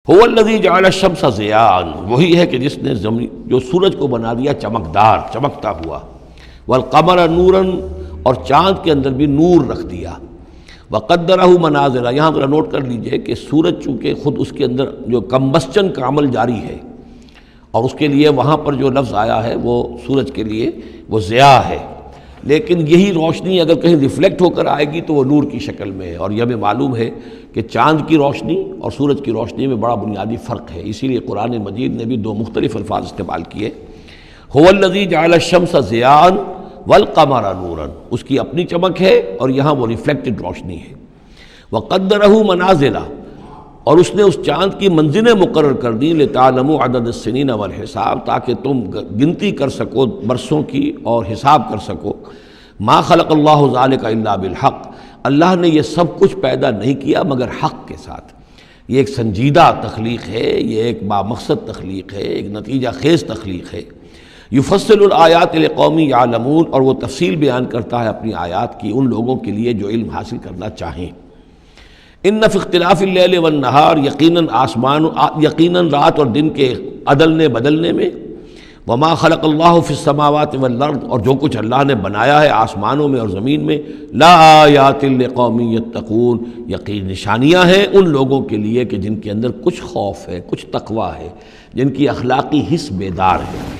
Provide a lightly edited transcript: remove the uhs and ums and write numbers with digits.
هو الذی جعل الشمس ضیاء، وہی ہے کہ جس نے جو سورج کو بنا دیا چمکدار، چمکتا ہوا، والقمر نورا، اور چاند کے اندر بھی نور رکھ دیا، وقدرہ منازل۔ یہاں ذرا نوٹ کر لیجئے کہ سورج چونکہ خود اس کے اندر جو کمبسچن کا عمل جاری ہے، اور اس کے لیے وہاں پر جو لفظ آیا ہے وہ سورج کے لیے وہ ضیاء ہے، لیکن یہی روشنی اگر کہیں ریفلیکٹ ہو کر آئے گی تو وہ نور کی شکل میں ہے، اور یہ ہمیں معلوم ہے کہ چاند کی روشنی اور سورج کی روشنی میں بڑا بنیادی فرق ہے، اسی لیے قرآن مجید نے بھی دو مختلف الفاظ استعمال کیے۔ هو الذی جعل الشمس ضیاء والقمر نورا، اس کی اپنی چمک ہے اور یہاں وہ ریفلیکٹڈ روشنی ہے۔ وقدرہ منازل، اور اس نے اس چاند کی منزلیں مقرر کر دیں، لتعلموا عدد السنین والحساب، تاکہ تم گنتی کر سکو برسوں کی اور حساب کر سکو۔ ما خلق اللہ ذلک الا بالحق، اللہ نے یہ سب کچھ پیدا نہیں کیا مگر حق کے ساتھ۔ یہ ایک سنجیدہ تخلیق ہے، یہ ایک بامقصد تخلیق ہے، ایک نتیجہ خیز تخلیق ہے۔ یفصل الآیات لقوم یعلمون، اور وہ تفصیل بیان کرتا ہے اپنی آیات کی ان لوگوں کے لیے جو علم حاصل کرنا چاہیں۔ ان فی اختلاف اللیل والنہار، یقیناً رات اور دن کے عدلنے بدلنے میں، وما خلق اللہ فی السماوات والارض، اور جو کچھ اللہ نے بنایا ہے آسمانوں میں اور زمین میں، لا آیات لقوم یتقون، یقین نشانیاں ہیں ان لوگوں کے لیے کہ جن کے اندر کچھ خوف ہے، کچھ تقویٰ ہے، جن کی اخلاقی حس بیدار ہے۔